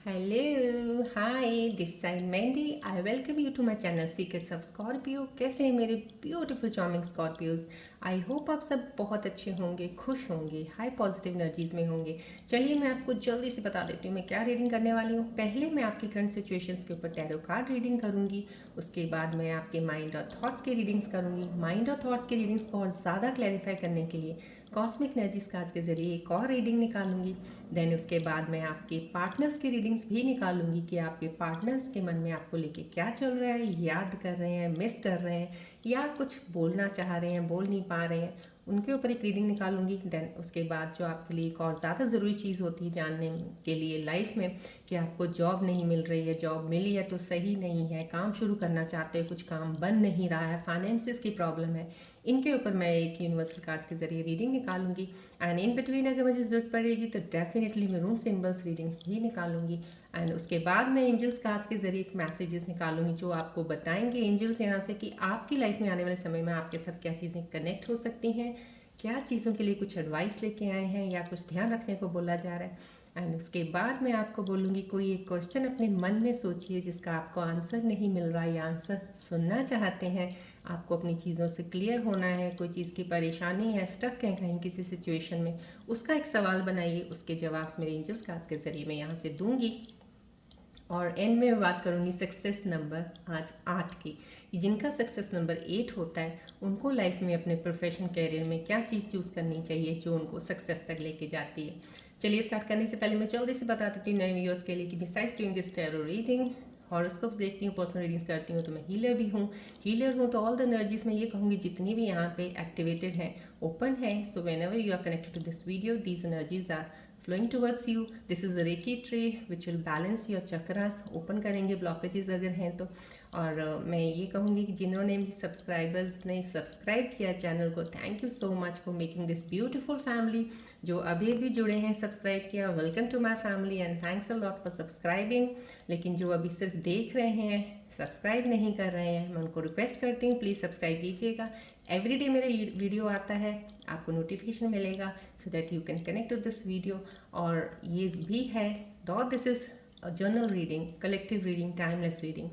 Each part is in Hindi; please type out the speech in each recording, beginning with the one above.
Hello hi this side Mandy I welcome you to my channel secrets of Scorpio. कैसे हैं मेरे beautiful charming Scorpios. I hope आप सब बहुत अच्छे होंगे, खुश होंगे, हाई पॉजिटिव एनर्जीज में होंगे। चलिए मैं आपको जल्दी से बता देती हूँ मैं क्या रीडिंग करने वाली हूँ। पहले मैं आपकी करंट सिचुएशंस के ऊपर टैरो कार्ड रीडिंग करूँगी। उसके बाद मैं आपके माइंड और थॉट्स की रीडिंग्स करूँगी। माइंड और थॉट्स की रीडिंग्स को और ज़्यादा क्लैरिफाई करने के लिए कॉस्मिक एनर्जीज कार्ड्स के ज़रिए एक और रीडिंग निकालूंगी। देन उसके बाद मैं आपके पार्टनर्स की रीडिंग्स भी निकालूंगी कि आपके पार्टनर्स के मन में आपको लेके क्या चल रहा है, याद कर रहे हैं, मिस कर रहे हैं या कुछ बोलना चाह रहे हैं, बोल नहीं पा रहे हैं, उनके ऊपर एक रीडिंग निकालूंगी। देन उसके बाद जो आपके लिए एक और ज़्यादा ज़रूरी चीज़ होती है जानने के लिए लाइफ में कि आपको जॉब नहीं मिल रही है, जॉब मिली है तो सही नहीं है, काम शुरू करना चाहते हो कुछ काम बन नहीं रहा है, फाइनेंसिस की प्रॉब्लम है, इनके ऊपर मैं एक यूनिवर्सल कार्ड्स के ज़रिए रीडिंग निकालूंगी। एंड इन बिटवीन अगर मुझे ज़रूरत पड़ेगी तो डेफिनेटली मैं रूम सिम्बल्स रीडिंग्स भी निकालूंगी। एंड उसके बाद मैं एंजल्स कार्ड्स के ज़रिए एक मैसेजेस निकालूंगी जो आपको बताएंगे एंजल्स यहाँ से कि आपकी लाइफ में आने वाले समय में आपके साथ क्या चीज़ें कनेक्ट हो सकती हैं, क्या चीज़ों के लिए कुछ एडवाइस लेके आए हैं या कुछ ध्यान रखने को बोला जा रहा है। एंड उसके बाद मैं आपको बोलूँगी कोई एक क्वेश्चन अपने मन में सोचिए जिसका आपको आंसर नहीं मिल रहा है या आंसर सुनना चाहते हैं, आपको अपनी चीज़ों से क्लियर होना है, कोई चीज़ की परेशानी है, स्टक है कहीं किसी सिचुएशन में, उसका एक सवाल बनाइए, उसके जवाब मेरे एंजल्स कार्ड्स के ज़रिए मैं यहाँ से दूंगी। और एंड में बात करूँगी सक्सेस नंबर आज 8 की। जिनका सक्सेस नंबर 8 होता है उनको लाइफ में अपने प्रोफेशन कैरियर में क्या चीज़ चूज़ करनी चाहिए जो उनको सक्सेस तक लेके जाती है। चलिए स्टार्ट करने से पहले मैं जल्दी से बता देती हूँ नए व्यूअर्स के लिए कि besides doing this tarot reading, horoscopes देखती हूँ, पर्सनल रीडिंग्स करती हूँ, तो मैं हीलर भी हूँ। हीलर हूँ तो ऑल द एनर्जीज में ये कहूँगी जितनी भी यहाँ पे एक्टिवेटेड है, ओपन है। So whenever you are connected to this video these energies are flowing towards you. This is a reiki tree which will balance your chakras, open करेंगे ब्लॉकेजेस अगर हैं तो। और मैं ये कहूँगी कि जिन्होंने भी सब्सक्राइबर्स ने सब्सक्राइब किया चैनल को, thank you so much for making this beautiful family. जो अभी भी जुड़े हैं सब्सक्राइब किया, welcome to my family and thanks a lot for subscribing. लेकिन जो अभी सिर्फ देख रहे हैं, सब्सक्राइब नहीं कर रहे हैं, मैं उनको रिक्वेस्ट करती हूँ प्लीज़ सब्सक्राइब कीजिएगा। एवरीडे मेरा वीडियो आता है, आपको नोटिफिकेशन मिलेगा so that you can connect to this video. और ये भी है that this is general reading, collective reading, timeless reading.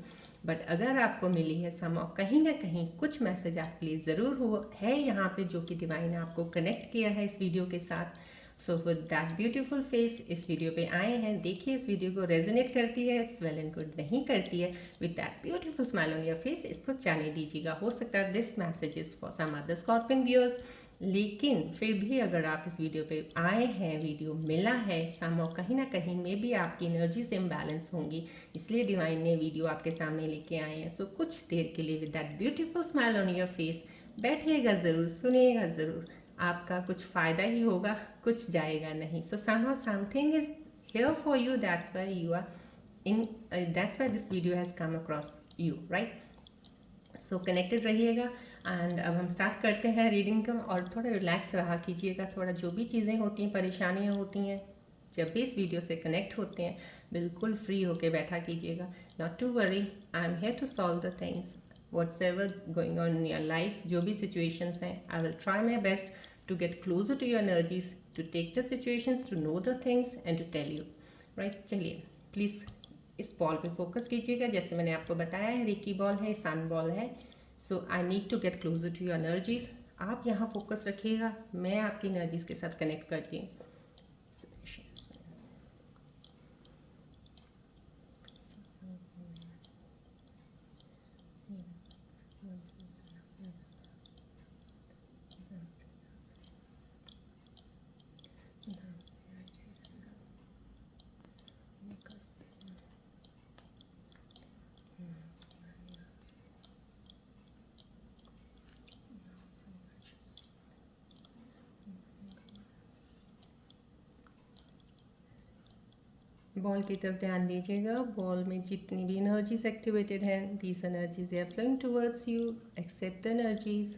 But अगर आपको मिली है समाव कहीं ना कहीं कुछ मैसेज आपके लिए ज़रूर हो है यहाँ पे जो कि डिवाइन ने आपको कनेक्ट किया है इस वीडियो के साथ। So with that beautiful face इस वीडियो पे आए हैं, देखिए इस वीडियो को रेजोनेट करती है, इट्स वेल एंड गुड, नहीं करती है, with that beautiful smile on your face इसको जाने दीजिएगा। हो सकता है this message is for some other scorpion viewers, लेकिन फिर भी अगर आप इस वीडियो पे आए हैं, वीडियो मिला है समो कहीं ना कहीं में भी आपकी एनर्जी से इम्बैलेंस होंगी, इसलिए डिवाइन ने वीडियो आपके सामने लेके आए हैं। सो कुछ देर के लिए with that beautiful smile on your face बैठिएगा ज़रूर, सुनिएगा ज़रूर, आपका कुछ फ़ायदा ही होगा, कुछ जाएगा नहीं। सो somehow something is here for you, that's why you are in that's why this video has come across you, right? So connected रहिएगा। एंड अब हम स्टार्ट करते हैं रीडिंग का। और थोड़ा रिलैक्स रहा कीजिएगा, थोड़ा जो भी चीज़ें होती हैं, परेशानियाँ होती हैं, जब भी इस वीडियो से कनेक्ट होते हैं बिल्कुल फ्री होके बैठा कीजिएगा। Not to worry, I am here to solve the things whatsoever going on in your life. जो भी सिचुएशंस हैं I will try my best to get closer to your energies, to take the situations, to know the things and to tell you, right. चलिए प्लीज़ इस बॉल पे फोकस कीजिएगा। जैसे मैंने आपको बताया है रिकी बॉल है, सन बॉल है। So I need to get closer to your energies. आप यहाँ फोकस रखिएगा, मैं आपकी एनर्जीज के साथ कनेक्ट करती हूँ। बॉल की तरफ ध्यान दीजिएगा। बॉल में जितनी भी एनर्जीज एक्टिवेटेड हैं, these energies they are flowing towards you, accept the energies.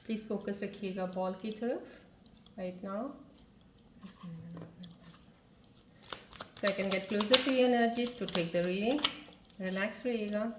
Please focus रखिएगा बॉल की तरफ right now. So I can get closer to your energies to take the reading. Relax रहिएगा.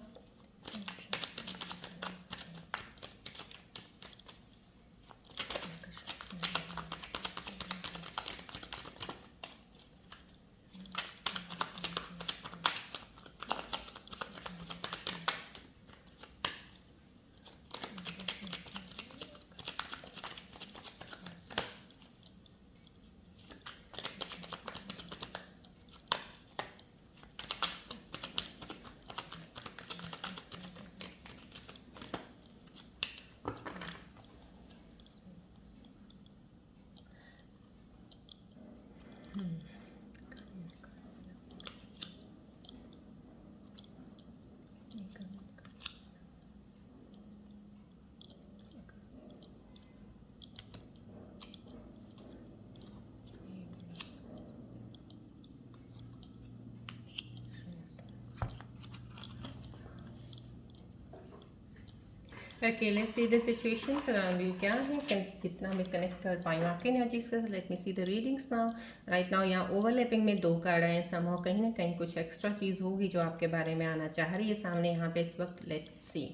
अकेले see the situations around you क्या है, कितना मैं कनेक्ट कर पाई आपके एनर्जीज का. Let me see the readings now. Right now यहाँ ओवरलैपिंग में 2 कार्ड हैं. समहाउ कहीं ना कहीं कुछ एक्स्ट्रा चीज़ होगी जो आपके बारे में आना चाह रही है सामने यहाँ पे इस वक्त. Let's see.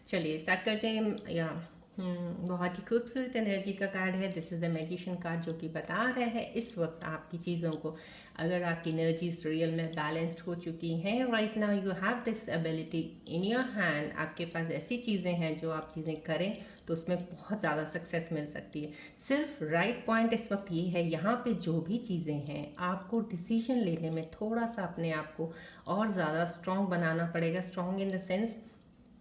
चलिए स्टार्ट करते हैं. या बहुत ही खूबसूरत एनर्जी का कार्ड है. This is the magician card जो कि बता रहा है इस वक्त आपकी चीज़ों को, अगर आपकी एनर्जीज रियल में बैलेंस्ड हो चुकी हैं. Right now you have this ability in your hand. आपके पास ऐसी चीज़ें हैं जो आप चीज़ें करें तो उसमें बहुत ज़्यादा सक्सेस मिल सकती है. सिर्फ राइट पॉइंट इस वक्त ये है, यहाँ पे जो भी चीज़ें हैं आपको डिसीजन लेने में थोड़ा सा अपने आप को और ज़्यादा स्ट्रॉन्ग बनाना पड़ेगा. Strong in the sense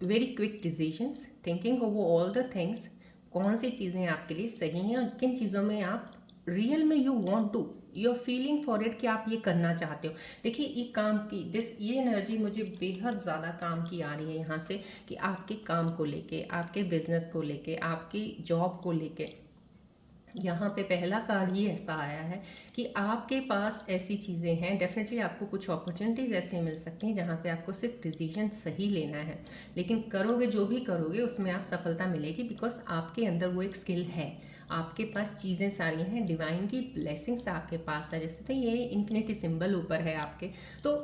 very quick decisions, thinking over all the things. कौन सी चीज़ें आपके लिए सही हैं और किन चीज़ों में आप रियल में you want to, you are feeling for it कि आप ये करना चाहते हो. देखिए ये काम की ये एनर्जी मुझे बेहद ज़्यादा काम की आ रही है यहाँ से, कि आपके काम को लेके, आपके बिजनेस को लेके, आपकी जॉब को लेके. यहाँ पे पहला कार्ड ही ऐसा आया है कि आपके पास ऐसी चीज़ें हैं. डेफिनेटली आपको कुछ अपॉर्चुनिटीज़ ऐसे मिल सकती हैं जहाँ पे आपको सिर्फ डिसीजन सही लेना है, लेकिन करोगे जो भी करोगे उसमें आप सफलता मिलेगी, बिकॉज आपके अंदर वो एक स्किल है. आपके पास चीज़ें सारी हैं, डिवाइन की ब्लेसिंग्स आपके पास है. जैसे तो ये इन्फिनिटी सिंबल ऊपर है आपके, तो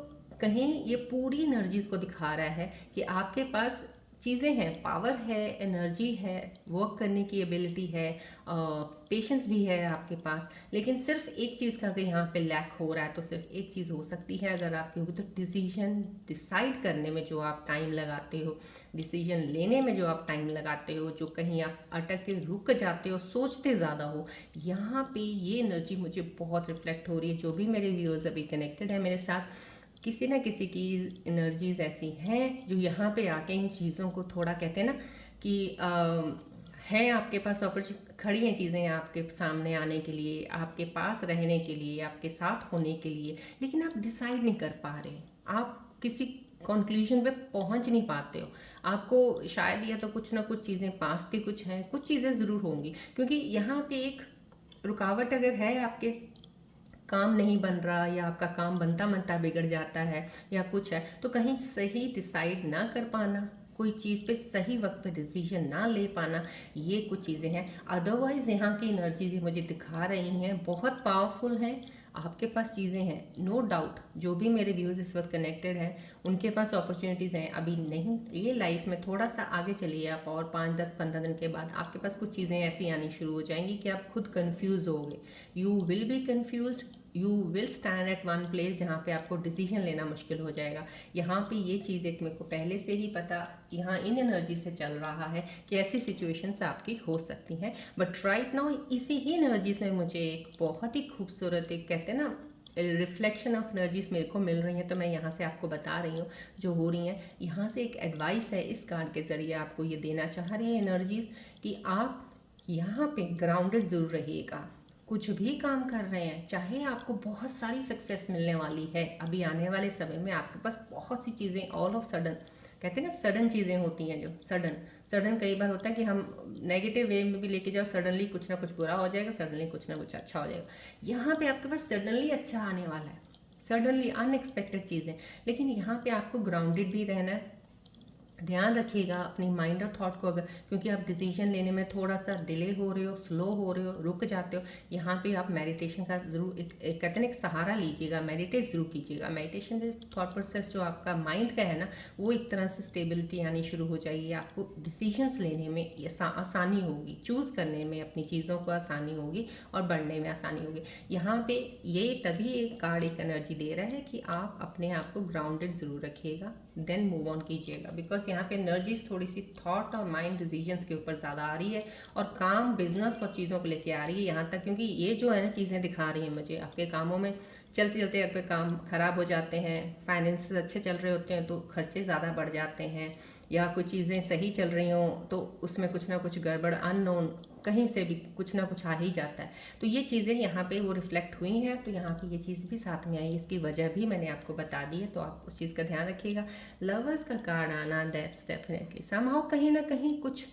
कहीं ये पूरी एनर्जीज को दिखा रहा है कि आपके पास चीज़ें हैं, पावर है, एनर्जी है, वर्क करने की एबिलिटी है, पेशेंस भी है आपके पास. लेकिन सिर्फ एक चीज़ का अगर यहाँ पे लैक हो रहा है तो सिर्फ एक चीज़ हो सकती है अगर आपकी होगी, तो डिसीजन डिसाइड करने में जो आप टाइम लगाते हो, डिसीजन लेने में जो आप टाइम लगाते हो, जो कहीं आप अटक के रुक जाते हो, सोचते ज़्यादा हो. यहाँ पे ये एनर्जी मुझे बहुत रिफ्लेक्ट हो रही है. जो भी मेरे व्यूअर्स अभी कनेक्टेड है मेरे साथ, किसी ना किसी की एनर्जीज ऐसी हैं जो यहाँ पे आके इन चीज़ों को थोड़ा कहते हैं ना कि है आपके पास अपॉर्चुनिटी, खड़ी हैं चीज़ें आपके सामने आने के लिए, आपके पास रहने के लिए, आपके साथ होने के लिए, लेकिन आप डिसाइड नहीं कर पा रहे. आप किसी कंक्लूजन पे पहुंच नहीं पाते हो. आपको शायद या तो कुछ ना कुछ चीज़ें पास्ट की कुछ हैं, कुछ चीज़ें ज़रूर होंगी, क्योंकि यहाँ पे एक रुकावट अगर है, आपके काम नहीं बन रहा या आपका काम बनता बनता बिगड़ जाता है या कुछ है, तो कहीं सही डिसाइड ना कर पाना, कोई चीज़ पे सही वक्त पे डिसीजन ना ले पाना, ये कुछ चीज़ें हैं. अदरवाइज़ यहाँ की एनर्जीज मुझे दिखा रही हैं बहुत पावरफुल हैं. आपके पास चीज़ें हैं, नो डाउट. जो भी मेरे व्यूज़ इस वक्त कनेक्टेड हैं उनके पास अपॉर्चुनिटीज़ हैं. अभी नहीं, ये लाइफ में थोड़ा सा आगे चलिए आप, और 5, 10, 15 दिन के बाद आपके पास कुछ चीज़ें ऐसी आनी शुरू हो जाएंगी कि आप खुद कन्फ्यूज़ होगे. You will be confused, you will stand at one place जहाँ पे आपको डिसीजन लेना मुश्किल हो जाएगा. यहाँ पे ये चीज़ एक मेरे को पहले से ही पता यहाँ इन एनर्जी से चल रहा है कि ऐसी सिचुएशंस आपकी हो सकती हैं. बट राइट नाउ इसी ही एनर्जी से मुझे एक बहुत ही खूबसूरत, एक कहते हैं ना रिफ्लेक्शन ऑफ एनर्जीज मेरे को मिल रही हैं, तो मैं यहाँ से आपको बता रही हूँ जो हो रही हैं. यहाँ से एक एडवाइस है इस कार्ड के ज़रिए आपको ये देना चाह रही है एनर्जीज, कि आप यहाँ पे ग्राउंडेड ज़रूर रहिएगा. कुछ भी काम कर रहे हैं, चाहे आपको बहुत सारी सक्सेस मिलने वाली है अभी आने वाले समय में, आपके पास बहुत सी चीज़ें ऑल ऑफ सडन, कहते हैं ना सडन चीज़ें होती हैं, जो सडन सडन कई बार होता है कि हम नेगेटिव वे में भी लेके जाओ, सडनली कुछ ना कुछ बुरा हो जाएगा, सडनली कुछ ना कुछ अच्छा हो जाएगा. यहाँ पे आपके पास सडनली अच्छा आने वाला है, सडनली अनएक्सपेक्टेड चीज़ें. लेकिन यहाँ पे आपको ग्राउंडेड भी रहना है, ध्यान रखिएगा अपनी माइंड और थॉट को, अगर क्योंकि आप डिसीजन लेने में थोड़ा सा डिले हो रहे हो, स्लो हो रहे हो, रुक जाते हो, यहाँ पे आप मेडिटेशन का जरूर एक कहते हैं ना एक सहारा लीजिएगा, मेडिटेट जरूर कीजिएगा। मेडिटेशन से थॉट प्रोसेस जो आपका माइंड का है ना, वो एक तरह से स्टेबिलिटी आनी शुरू हो जाएगी, आपको डिसीजंस लेने में आसानी होगी, चूज़ करने में अपनी चीज़ों को आसानी होगी और बढ़ने में आसानी होगी। यहाँ पे ये तभी एक कार्ड एक एनर्जी दे रहा है कि आप अपने आप को ग्राउंडेड ज़रूर रखिएगा, देन मूव ऑन कीजिएगा। बिकॉज यहाँ पे एनर्जीज थोड़ी सी थॉट और माइंड डिसीजंस के ऊपर ज़्यादा आ रही है, और काम बिजनेस और चीज़ों को लेके आ रही है यहाँ तक, क्योंकि ये जो है ना चीज़ें दिखा रही हैं मुझे आपके कामों में, चलते चलते आपके काम खराब हो जाते हैं, फाइनेंस अच्छे चल रहे होते हैं तो खर्चे ज़्यादा बढ़ जाते हैं, या कुछ चीज़ें सही चल रही हों तो उसमें कुछ ना कुछ गड़बड़ अननोन कहीं से भी कुछ ना कुछ आ ही जाता है। तो ये चीज़ें यहाँ पे वो रिफ्लेक्ट हुई हैं, तो यहाँ पे ये चीज़ भी साथ में आई, इसकी वजह भी मैंने आपको बता दी है, तो आप उस चीज़ का ध्यान रखिएगा। लवर्स का कार्ड आना, दैट्स डेफिनेटली समहाउ कहीं ना कहीं कुछ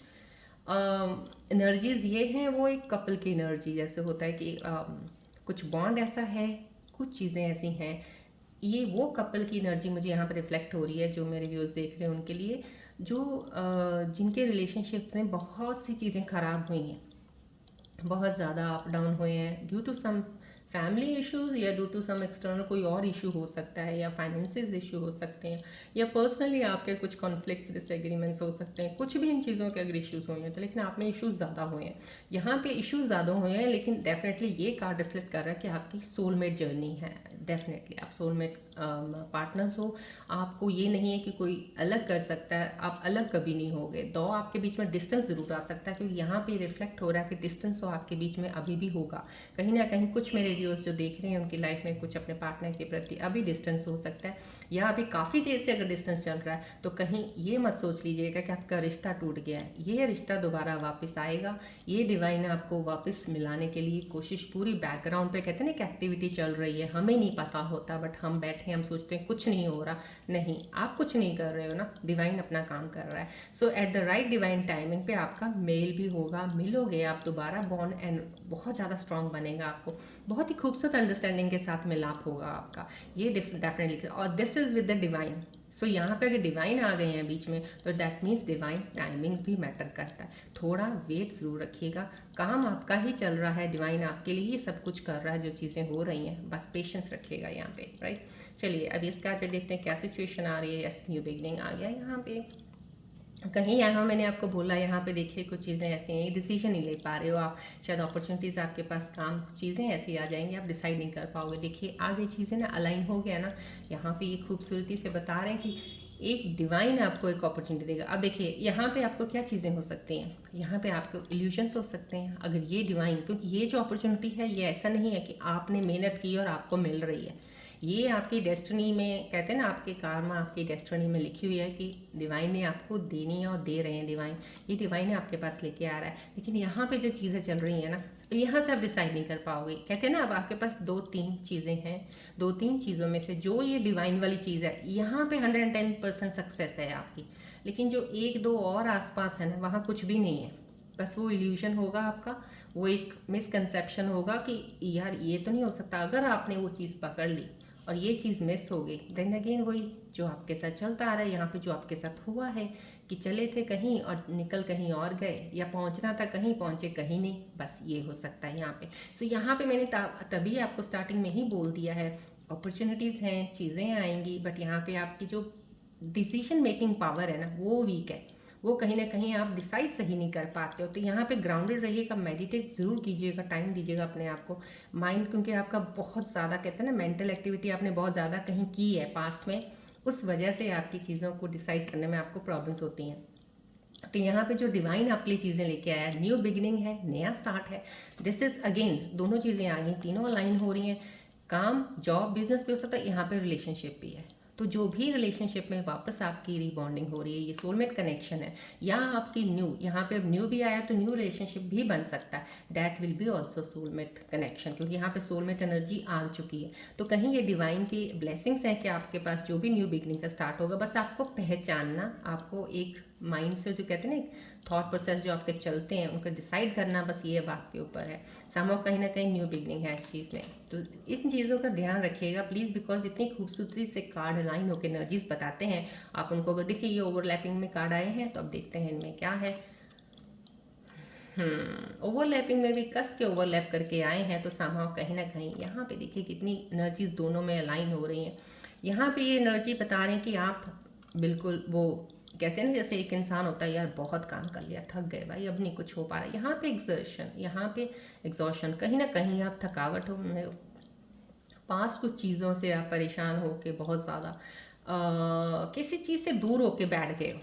एनर्जीज ये हैं, वो एक कपल की एनर्जी जैसे होता है कि कुछ बॉन्ड ऐसा है, कुछ चीज़ें ऐसी हैं, ये वो कपल की एनर्जी मुझे यहाँ पर रिफ्लेक्ट हो रही है जो मेरे व्यूज़ देख रहे हैं उनके लिए, जो जिनके रिलेशनशिप्स में बहुत सी चीज़ें ख़राब हुई हैं, बहुत ज़्यादा अप डाउन हुए हैं due to some family issues, या ड्यू टू सम एक्सटर्नल कोई और इशू हो सकता है, या फाइनेंसिस इशू हो सकते हैं, या पर्सनली आपके कुछ कॉन्फ्लिक्ट्स डिसएग्रीमेंट्स हो सकते हैं, कुछ भी इन चीज़ों के अगर इश्यूज हुए हैं तो, लेकिन आप में इश्यूज ज़्यादा हुए हैं, यहाँ पे इश्यूज ज़्यादा हुए हैं, लेकिन डेफिनेटली ये कार्ड रिफ्लेक्ट कर रहा है कि आपकी सोलमेट जर्नी है, डेफिनेटली आप सोलमेट पार्टनर्स हो, आपको ये नहीं है कि कोई अलग कर सकता है, आप अलग कभी नहीं होगे, दो आपके बीच में डिस्टेंस ज़रूर आ सकता है, क्योंकि यहाँ पे रिफ्लेक्ट हो रहा है कि डिस्टेंस तो आपके बीच में अभी भी होगा, कहीं ना कहीं कुछ मेरे व्यूअर्स जो देख रहे हैं उनकी लाइफ में कुछ अपने पार्टनर के प्रति अभी डिस्टेंस हो सकता है, या अभी काफ़ी देर से अगर डिस्टेंस चल रहा है तो कहीं ये मत सोच लीजिएगा कि आपका रिश्ता टूट गया है, ये रिश्ता दोबारा वापस आएगा, ये डिवाइन आपको वापस मिलाने के लिए कोशिश पूरी बैकग्राउंड पे, कहते हैं ना कि एक्टिविटी चल रही है, हमें नहीं पता होता, बट हम बैठे हम सोचते हैं कुछ नहीं हो रहा, नहीं आप कुछ नहीं कर रहे हो ना, डिवाइन अपना काम कर रहा है। So at the right divine timing पे आपका मेल भी होगा, मिलोगे आप दोबारा, बॉन्ड एंड बहुत ज़्यादा स्ट्रांग बनेगा, आपको बहुत ही खूबसूरत अंडरस्टैंडिंग के साथ मिलाप होगा आपका, ये डेफिनेटली, और this is with the divine. So यहाँ पे अगर डिवाइन आ गए हैं बीच में तो दैट मीन्स डिवाइन टाइमिंग्स भी मैटर करता है, थोड़ा वेट ज़रूर रखिएगा, काम आपका ही चल रहा है, डिवाइन आपके लिए ही सब कुछ कर रहा है, जो चीज़ें हो रही हैं, बस पेशेंस रखिएगा यहाँ पे, राइट। चलिए अब इस कार्ड पे देखते हैं क्या सिचुएशन आ रही है। यस, न्यू बिगनिंग आ गया यहाँ पे, कहीं यहाँ मैंने आपको बोला, यहाँ पे देखिए कुछ चीज़ें ऐसी हैं, डिसीजन नहीं ले पा रहे हो आप, शायद अपॉर्चुनिटीज़ आपके पास, काम चीज़ें ऐसी आ जाएंगी आप डिसाइड नहीं कर पाओगे। देखिए आगे चीज़ें ना अलाइन हो गया ना, यहाँ पे ये खूबसूरती से बता रहे हैं कि एक डिवाइन आपको एक अपॉर्चुनिटी देगा। अब देखिए यहाँ पे आपको क्या चीज़ें हो सकती हैं, यहाँ पे आपको इल्यूजन्स हो सकते हैं अगर ये डिवाइन, क्योंकि ये जो अपॉर्चुनिटी है ये ऐसा नहीं है कि आपने मेहनत की और आपको मिल रही है, ये आपकी डेस्टिनी में, कहते हैं ना आपके कार्मा आपकी डेस्टिनी में लिखी हुई है कि डिवाइन ने आपको देनी है और दे रहे हैं डिवाइन, ये डिवाइन आपके पास लेके आ रहा है। लेकिन यहाँ पे जो चीज़ें चल रही हैं ना, यहाँ से आप डिसाइड नहीं कर पाओगे, कहते हैं ना अब आपके पास 2-3 चीज़ें हैं, 2-3 चीज़ों में से जो ये डिवाइन वाली चीज़ है, यहाँ पे 110% सक्सेस है आपकी, लेकिन जो 1-2 और आसपास है ना, वहाँ कुछ भी नहीं है, बस वो इल्यूशन होगा आपका, वो एक मिसकंसेप्शन होगा कि यार ये तो नहीं हो सकता। अगर आपने वो चीज़ पकड़ ली और ये चीज़ मिस हो गई, देन अगेन वही जो आपके साथ चलता आ रहा है, यहाँ पे जो आपके साथ हुआ है कि चले थे कहीं और निकल कहीं और गए, या पहुँचना था कहीं पहुँचे कहीं नहीं, बस ये हो सकता है यहाँ पे। सो यहाँ पे मैंने तभी आपको स्टार्टिंग में ही बोल दिया है, अपॉर्चुनिटीज़ हैं, चीज़ें आएंगी, बट यहाँ पे आपकी जो डिसीजन मेकिंग पावर है ना वो वीक है, वो कहीं ना कहीं आप डिसाइड सही नहीं कर पाते हो। तो यहाँ पे ग्राउंडेड रहिएगा, मेडिटेट ज़रूर कीजिएगा, टाइम दीजिएगा अपने आप को, माइंड, क्योंकि आपका बहुत ज़्यादा, कहते हैं ना मेंटल एक्टिविटी आपने बहुत ज़्यादा कहीं की है पास्ट में, उस वजह से आपकी चीज़ों को डिसाइड करने में आपको प्रॉब्लम्स होती हैं। तो यहाँ पे जो डिवाइन आपके लिए चीज़ें लेके आया है, न्यू बिगिनिंग है, नया स्टार्ट है, दिस इज़ अगेन, दोनों चीज़ें आ गई, तीनों अलाइन हो रही हैं, काम जॉब बिजनेस भी हो सकता है, यहाँ पे रिलेशनशिप भी है। तो जो भी रिलेशनशिप में वापस आपकी रीबॉन्डिंग हो रही है, ये सोलमेट कनेक्शन है, या आपकी न्यू, यहाँ पे अब न्यू भी आया तो न्यू रिलेशनशिप भी बन सकता है, that will be also soulmate connection, क्योंकि यहाँ पे सोलमेट एनर्जी आ चुकी है। तो कहीं ये डिवाइन की ब्लेसिंग्स हैं कि आपके पास जो भी न्यू बिगनिंग का स्टार्ट होगा, बस आपको पहचानना, आपको एक माइंड से जो कहते हैं ना, एक थॉट प्रोसेस जो आपके चलते हैं उनको डिसाइड करना, बस ये अब आपके ऊपर है। समहाउ कहीं ना कहीं न्यू बिगनिंग है इस चीज़ में, तो इन चीज़ों का ध्यान रखिएगा प्लीज़, बिकॉज इतनी खूबसूरती से कार्ड अलाइन होकर एनर्जीज बताते हैं आप उनको। अगर देखिए ये ओवरलैपिंग में कार्ड आए हैं, तो अब देखते हैं इनमें क्या है। ओवरलैपिंग में भी कस के ओवरलैप करके आए हैं, तो समहाउ कहीं ना कहीं यहाँ पे देखिए कितनी एनर्जीज दोनों में अलाइन हो रही हैं। यहाँ पे ये एनर्जी बता रहे हैं कि आप बिल्कुल वो कहते हैं ना, जैसे एक इंसान होता है, यार बहुत काम कर लिया, थक गए भाई, अब नहीं कुछ हो पा रहा। यहाँ पे एक्सर्शन, यहाँ पे एग्जॉशन, कहीं ना कहीं आप थकावट हो में पास कुछ चीज़ों से आप परेशान हो के बहुत ज़्यादा किसी चीज़ से दूर होके बैठ गए हो।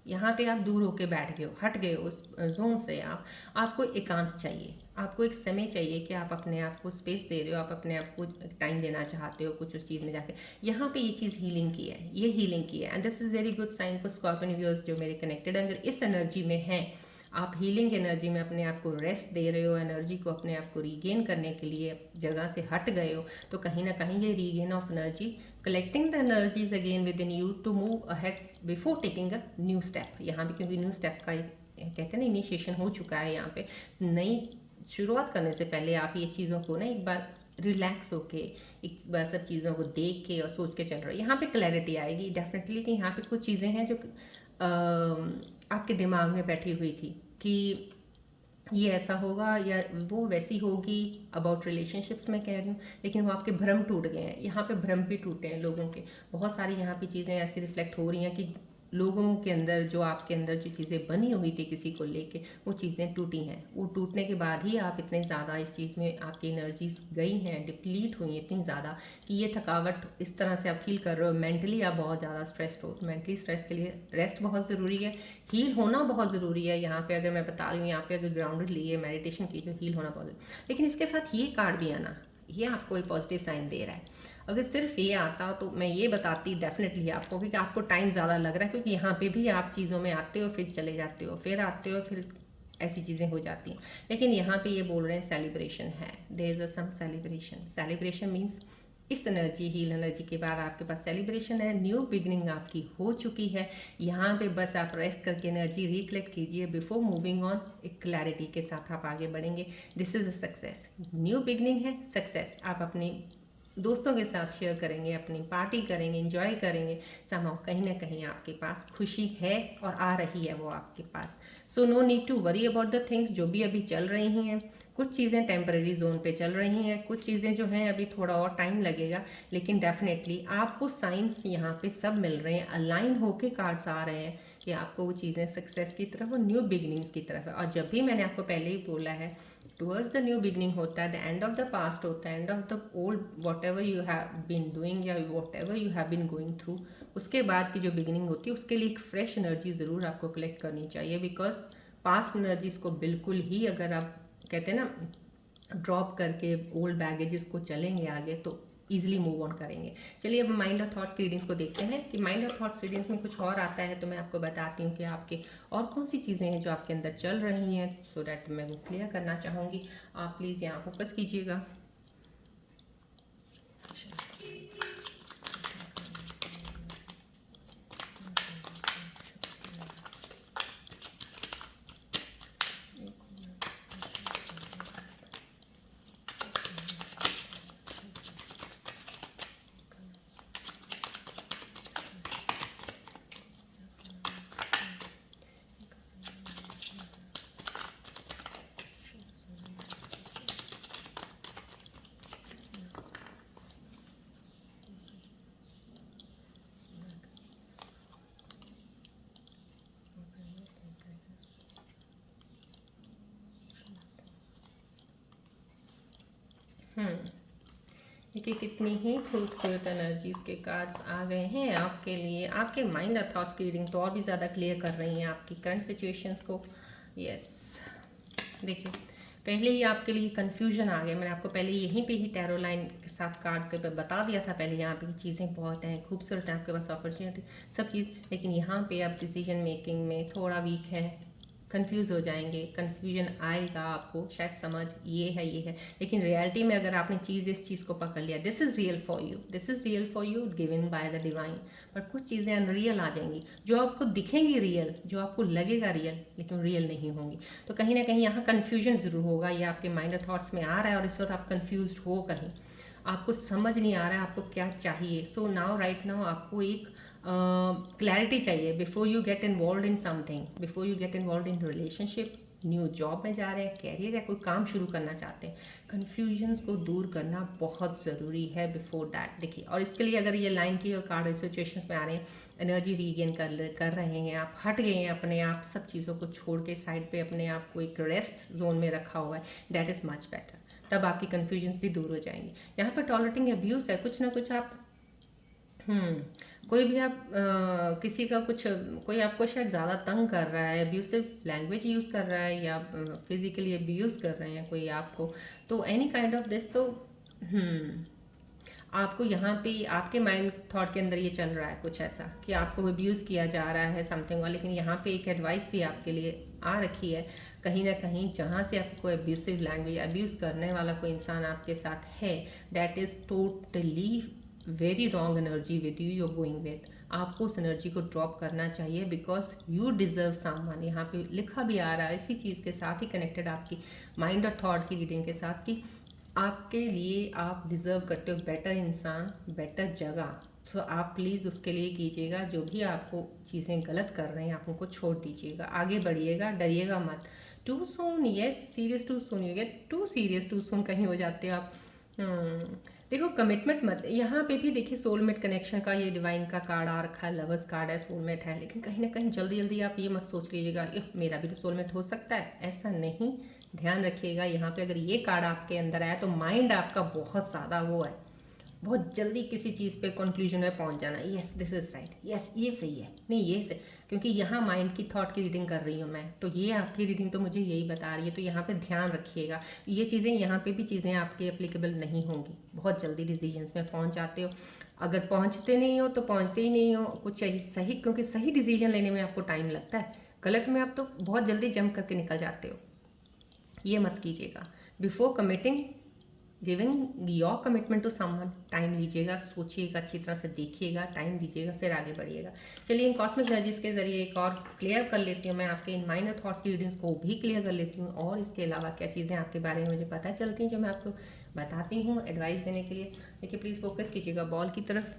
यहाँ पे आप दूर होके बैठ गए हो, हट गए हो उस जोन से। आपको एकांत चाहिए, आपको एक समय चाहिए कि आप अपने आप को स्पेस दे रहे हो, आप अपने आप को टाइम देना चाहते हो कुछ उस चीज़ में जाके। यहाँ पे ये चीज़ हीलिंग की है, ये हीलिंग की है, and this is very good sign for scorpion viewers जो मेरे कनेक्टेड अगर इस एनर्जी में हैं। आप हीलिंग एनर्जी में अपने आप को रेस्ट दे रहे हो, एनर्जी को अपने आप को रीगेन करने के लिए जगह से हट गए हो, तो कहीं ना कहीं ये regain of energy, collecting the energies again within you to move ahead before taking a new step. यहाँ पे क्योंकि न्यू स्टेप का कहते हैं ना इनिशिएशन हो चुका है, यहाँ पे नई शुरुआत करने से पहले आप ये चीज़ों को ना एक बार रिलैक्स होके एक बार सब चीज़ों को देख के और सोच के चल रहे हो। यहाँ पे क्लैरिटी आएगी डेफिनेटली कि यहाँ पे कुछ चीज़ें हैं जो आपके दिमाग में बैठी हुई थी कि ये ऐसा होगा या वो वैसी होगी। अबाउट रिलेशनशिप्स में कह रही हूँ, लेकिन वो आपके भ्रम टूट गए हैं। यहाँ पे भ्रम भी टूटे हैं लोगों के, बहुत सारी यहाँ पे चीज़ें ऐसी रिफ्लेक्ट हो रही हैं कि लोगों के अंदर जो आपके अंदर जो चीज़ें बनी हुई थी किसी को लेके, वो चीज़ें टूटी हैं। वो टूटने के बाद ही आप इतने ज़्यादा इस चीज़ में आपकी एनर्जीज गई हैं, डिप्लीट हुई हैं इतनी ज़्यादा कि ये थकावट इस तरह से आप फील कर रहे हो। मेंटली आप बहुत ज़्यादा स्ट्रेस्ड हो, तो मेंटली स्ट्रेस के लिए रेस्ट बहुत ज़रूरी है, हील होना बहुत ज़रूरी है। यहाँ पे अगर मैं बता रही हूँ, यहाँ पे अगर ग्राउंडेड लिए मेडिटेशन कीजिए, हील होना बहुत ज़रूरी। लेकिन इसके साथ ये कार्ड भी आना, ये आपको एक पॉजिटिव साइन दे रहा है। अगर सिर्फ ये आता तो मैं ये बताती डेफिनेटली आपको कि आपको टाइम ज़्यादा लग रहा है, क्योंकि यहाँ पे भी आप चीज़ों में आते हो फिर चले जाते हो, फिर आते हो फिर ऐसी चीज़ें हो जाती हैं। लेकिन यहाँ पे ये बोल रहे हैं सेलिब्रेशन है, there is a some celebration. Celebration means इस एनर्जी, हील एनर्जी के बाद आपके पास सेलिब्रेशन है, न्यू बिगनिंग आपकी हो चुकी है। यहाँ पे बस आप रेस्ट करके एनर्जी रिकलेक्ट कीजिए बिफोर मूविंग ऑन। एक क्लैरिटी के साथ आप आगे बढ़ेंगे। This is a success, new beginning है, सक्सेस। आप अपनी दोस्तों के साथ शेयर करेंगे, अपनी पार्टी करेंगे, एंजॉय करेंगे। समहाउ कहीं ना कहीं आपके पास खुशी है और आ रही है वो आपके पास। So no need to worry about the things जो भी अभी चल रही हैं। कुछ चीज़ें टेम्पररी जोन पे चल रही हैं, कुछ चीज़ें जो हैं अभी थोड़ा और टाइम लगेगा, लेकिन डेफिनेटली आपको साइंस यहाँ पे सब मिल रहे हैं, अलाइन होके कार्ड्स आ रहे हैं कि आपको वो चीज़ें सक्सेस की तरफ और न्यू बिगनिंग्स की तरफ है। और जब भी मैंने आपको पहले ही बोला है, टूवर्ड्स द न्यू बिगनिंग होता है, the end of the past होता है, end of the old whatever you have been doing या whatever you have been going through, उसके बाद की जो बिगिनिंग होती है उसके लिए एक फ्रेश एनर्जी ज़रूर आपको कलेक्ट करनी चाहिए। बिकॉज पास्ट एनर्जीज को बिल्कुल ही अगर आप कहते हैं ना ड्रॉप करके ओल्ड बैगेजेस को चलेंगे आगे, तो ईजिली मूव ऑन करेंगे। चलिए अब माइंड और थॉट्स की रीडिंग्स को देखते हैं कि माइंड और थॉट्स रीडिंग्स में कुछ और आता है, तो मैं आपको बताती हूँ कि आपके और कौन सी चीज़ें हैं जो आपके अंदर चल रही हैं, सो डैट मैं वो क्लियर करना चाहूँगी। आप प्लीज़ यहाँ फोकस कीजिएगा। देखिए कितनी ही खूबसूरत एनर्जीज के कार्ड्स आ गए हैं आपके लिए। आपके माइंड और थॉट्स की रीडिंग तो और भी ज़्यादा क्लियर कर रही हैं आपकी करंट सिचुएशंस को। यस, देखिए पहले ही आपके लिए कन्फ्यूजन आ गया। मैंने आपको पहले यहीं पे ही टैरो लाइन के साथ कार्ड के पे बता दिया था पहले, यहाँ पे चीज़ें बहुत हैं, खूबसूरत है आपके पास अपॉर्चुनिटी सब चीज़, लेकिन यहाँ पे आप डिसीजन मेकिंग में थोड़ा वीक है। कंफ्यूज हो जाएंगे, कंफ्यूजन आएगा आपको, शायद समझ ये है ये है, लेकिन रियलिटी में अगर आपने इस चीज़ को पकड़ लिया, this is real for you, this is real for you, given by the divine. पर कुछ चीज़ें अनरियल आ जाएंगी, जो आपको दिखेंगी रियल, जो आपको लगेगा रियल, लेकिन रियल नहीं होंगी। तो कहीं ना कहीं यहाँ कन्फ्यूजन ज़रूर होगा, ये आपके माइंड और थॉट्स में आ रहा है और इस वक्त आप कन्फ्यूज हो, कहीं आपको समझ नहीं आ रहा है आपको क्या चाहिए। सो नाउ राइट नाउ आपको एक क्लैरिटी चाहिए before you get involve in something, before you get involve in relationship, new job में जा रहे हैं, कैरियर या कोई काम शुरू करना चाहते हैं, कन्फ्यूजन्स को दूर करना बहुत ज़रूरी है बिफोर डैट। देखिए, और इसके लिए अगर ये लाइन की और कार्ड सिचुएशंस में आ रहे हैं, एनर्जी रीगेन कर रहे हैं, आप हट गए हैं अपने आप, सब चीज़ों को छोड़ के साइड पे अपने आप को एक रेस्ट जोन में रखा हुआ है, डैट इज़ मच बेटर। तब आपकी कन्फ्यूजन्स भी दूर हो जाएंगी। यहाँ पर टॉलरेटिंग अब्यूज़ है, कुछ ना कुछ आप कोई भी आप किसी का कुछ, कोई आपको शायद ज़्यादा तंग कर रहा है, अब्यूसिव लैंग्वेज यूज़ कर रहा है, या फिजिकली अब्यूज़ कर रहे हैं कोई आपको, तो एनी काइंड ऑफ दिस, तो आपको यहाँ पे आपके माइंड थॉट के अंदर ये चल रहा है कुछ ऐसा कि आपको अब्यूज़ किया जा रहा है समथिंग, और लेकिन यहाँ पे एक एडवाइस भी आपके लिए आ रखी है कहीं ना कहीं, जहाँ से आपको कोई अब्यूसिव लैंग्वेज, अब्यूज़ करने वाला कोई इंसान आपके साथ है, that is totally very wrong energy with you, you're going with. आपको उस एनर्जी को ड्रॉप करना चाहिए, बिकॉज यू डिज़र्व समवन। यहाँ पे लिखा भी आ रहा है इसी चीज़ के साथ ही कनेक्टेड, आपकी माइंड और थॉट की रीडिंग के साथ, कि आपके लिए आप डिज़र्व करते हो बेटर इंसान, बेटर जगह। तो आप प्लीज़ उसके लिए कीजिएगा, जो भी आपको चीज़ें गलत कर रहे हैं आप उनको छोड़ दीजिएगा, आगे बढ़िएगा, डरिएगा मत। Too soon, yes, serious too soon, you get too serious too soon कहीं हो जाते हो आप। देखो, कमिटमेंट मत, यहाँ पे भी देखिए सोलमेट कनेक्शन का ये डिवाइन का कार्ड आ रखा है, लवर्स कार्ड है, सोलमेट है, लेकिन कहीं ना कहीं जल्दी जल्दी आप ये मत सोच लीजिएगा मेरा भी तो सोलमेट हो सकता है, ऐसा नहीं। ध्यान रखिएगा, यहाँ पे अगर ये कार्ड आपके अंदर आया तो माइंड आपका बहुत ज़्यादा वो है, बहुत जल्दी किसी चीज़ पे कंक्लूजन में पहुंच जाना, yes this is right, yes ये सही है, नहीं ये सही, क्योंकि यहाँ माइंड की थॉट की रीडिंग कर रही हूँ मैं, तो ये आपकी रीडिंग तो मुझे यही बता रही है। तो यहाँ पे ध्यान रखिएगा, ये चीज़ें, यहाँ पे भी चीज़ें आपके एप्लीकेबल नहीं होंगी, बहुत जल्दी डिसीजंस में पहुँच जाते हो, अगर पहुँचते नहीं हो तो पहुँचते ही नहीं हो कुछ सही सही, क्योंकि सही डिसीजन लेने में आपको टाइम लगता है, गलत में आप तो बहुत जल्दी जंप करके निकल जाते हो, ये मत कीजिएगा। Before committing, giving your commitment to someone, time लीजिएगा, सोचिएगा, अच्छी तरह से देखिएगा, टाइम दीजिएगा, फिर आगे बढ़िएगा। चलिए, इन कॉस्मिक एनर्जीज के जरिए एक और क्लियर कर लेती हूँ मैं, आपके इन माइनर थॉट्स की रीडिंग्स को भी क्लियर कर लेती हूँ, और इसके अलावा क्या चीज़ें आपके बारे में मुझे पता चलती हैं जो मैं आपको बताती हूँ एडवाइस देने के लिए। देखिए, प्लीज़ फोकस कीजिएगा बॉल की तरफ।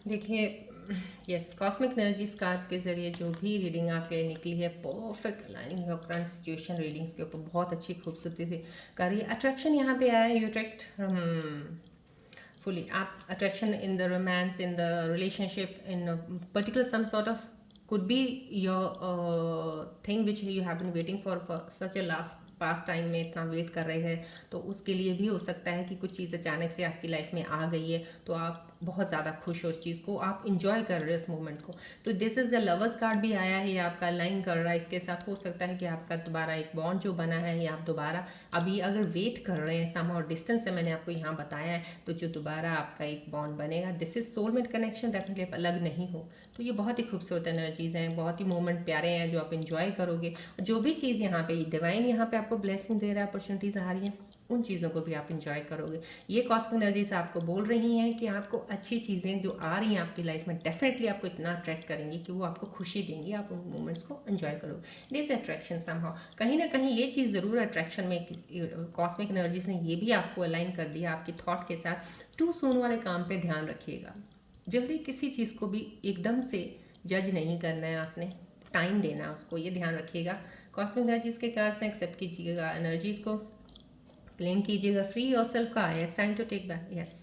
देखिए, यस, कॉस्मिक एनर्जीज कार्ड्स के जरिए जो भी रीडिंग आपके लिए निकली है, perfect lining your current situation readings के ऊपर बहुत अच्छी खूबसूरती से कर रही है। अट्रैक्शन यहाँ पे आया है, यू अट्रैक्ट fully, आप attraction in the romance, in the relationship, in a particular some sort of, could be your thing which you have been waiting for such a last pass time में इतना वेट कर रहे हैं, तो उसके लिए भी हो सकता है कि कुछ चीज़ अचानक से आपकी लाइफ में आ गई है, तो आप बहुत ज़्यादा खुश हो उस चीज़ को, आप इंजॉय कर रहे हो इस मोमेंट को। तो this is the lovers card भी आया है, आपका लाइन कर रहा है, इसके साथ हो सकता है कि आपका दोबारा एक बॉन्ड जो बना है, या आप दोबारा अभी अगर वेट कर रहे हैं सम और डिस्टेंस से, मैंने आपको यहाँ बताया है, तो जो दोबारा आपका एक बॉन्ड बनेगा, this is soulmate connection, definitely आप अलग नहीं हो। तो ये बहुत ही खूबसूरत एनर्जीज़ हैं, बहुत ही मोमेंट प्यारे हैं जो आप इंजॉय करोगे। जो भी चीज़ यहाँ पे डिवाइन यहाँ पे आपको ब्लेसिंग दे रहा है, अपॉर्चुनिटीज़ आ रही हैं, उन चीज़ों को भी आप इंजॉय करोगे। ये कॉस्मिक एनर्जी से आपको बोल रही हैं कि आपको अच्छी चीज़ें जो आ रही हैं आपकी लाइफ में डेफिनेटली आपको इतना अट्रैक्ट करेंगी कि वो आपको खुशी देंगी, आप उन मोमेंट्स को एंजॉय करोगे। दिस अट्रैक्शन समहाउ, कहीं ना कहीं ये चीज़ ज़रूर अट्रैक्शन में कॉस्मिक एनर्जीज ने ये भी आपको अलाइन कर दिया आपकी थॉट के साथ। टू सून वाले काम पे ध्यान रखिएगा, जल्दी किसी चीज़ को भी एकदम से जज नहीं करना है, आपने टाइम देना है उसको, ये ध्यान रखिएगा। कॉस्मिक एनर्जीज के कार्ड से एक्सेप्ट कीजिएगा, एनर्जीज को क्लेम कीजिएगा। फ्री योरसेल्फ का है, it's time to take back, yes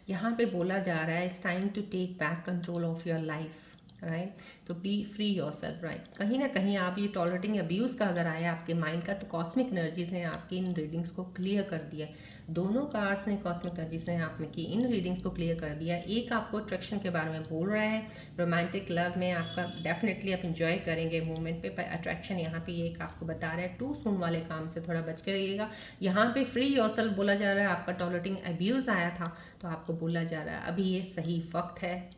यहाँ पे बोला जा रहा है it's time to take back control of your life, right. तो बी फ्री योरसेल्फ, राइट। कहीं ना कहीं आप ये टॉलरेटिंग अब्यूज़ का अगर आया आपके माइंड का, तो कॉस्मिक एनर्जीज ने आपकी इन रीडिंग्स को क्लियर कर दिया। दोनों कार्ड्स ने कॉस्मिक एनर्जीज ने आप में की इन रीडिंग्स को क्लियर कर दिया। एक आपको अट्रैक्शन के बारे में बोल रहा है, रोमांटिक लव में आपका डेफिनेटली आप इंजॉय करेंगे मोमेंट पे, पर अट्रैक्शन यहाँ पे एक आपको बता रहा है टू सून वाले काम से थोड़ा बच के रहिएगा। यहाँ पे फ्री योरसेल्फ बोला जा रहा है, आपका टॉलरेटिंग अब्यूज़ आया था तो आपको बोला जा रहा है अभी ये सही वक्त है,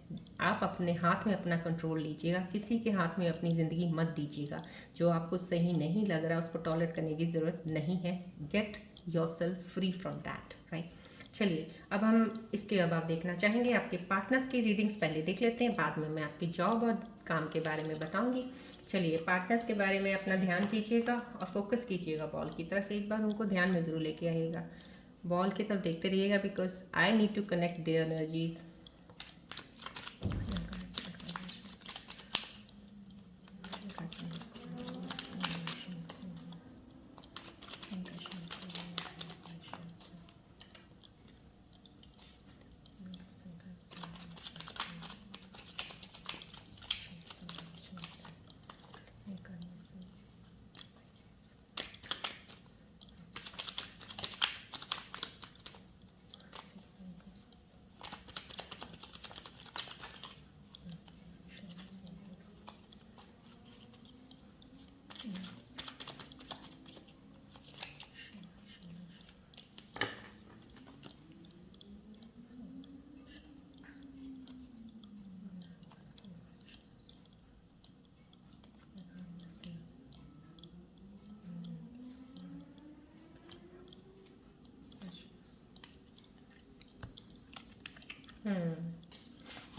आप अपने हाथ में अपना कंट्रोल लीजिएगा, किसी के हाथ में अपनी ज़िंदगी मत दीजिएगा। जो आपको सही नहीं लग रहा है उसको टॉलरेट करने की ज़रूरत नहीं है। Get yourself free from that, right. चलिए अब हम इसके अब आप देखना चाहेंगे आपके पार्टनर्स की रीडिंग्स पहले देख लेते हैं, बाद में मैं आपकी जॉब और काम के बारे में बताऊंगी। चलिए पार्टनर्स के बारे में अपना ध्यान कीजिएगा और फोकस कीजिएगा बॉल की तरफ, एक बार उनको ध्यान में ज़रूर लेके आइएगा, बॉल की तरफ देखते रहिएगा, because I need to connect their energies.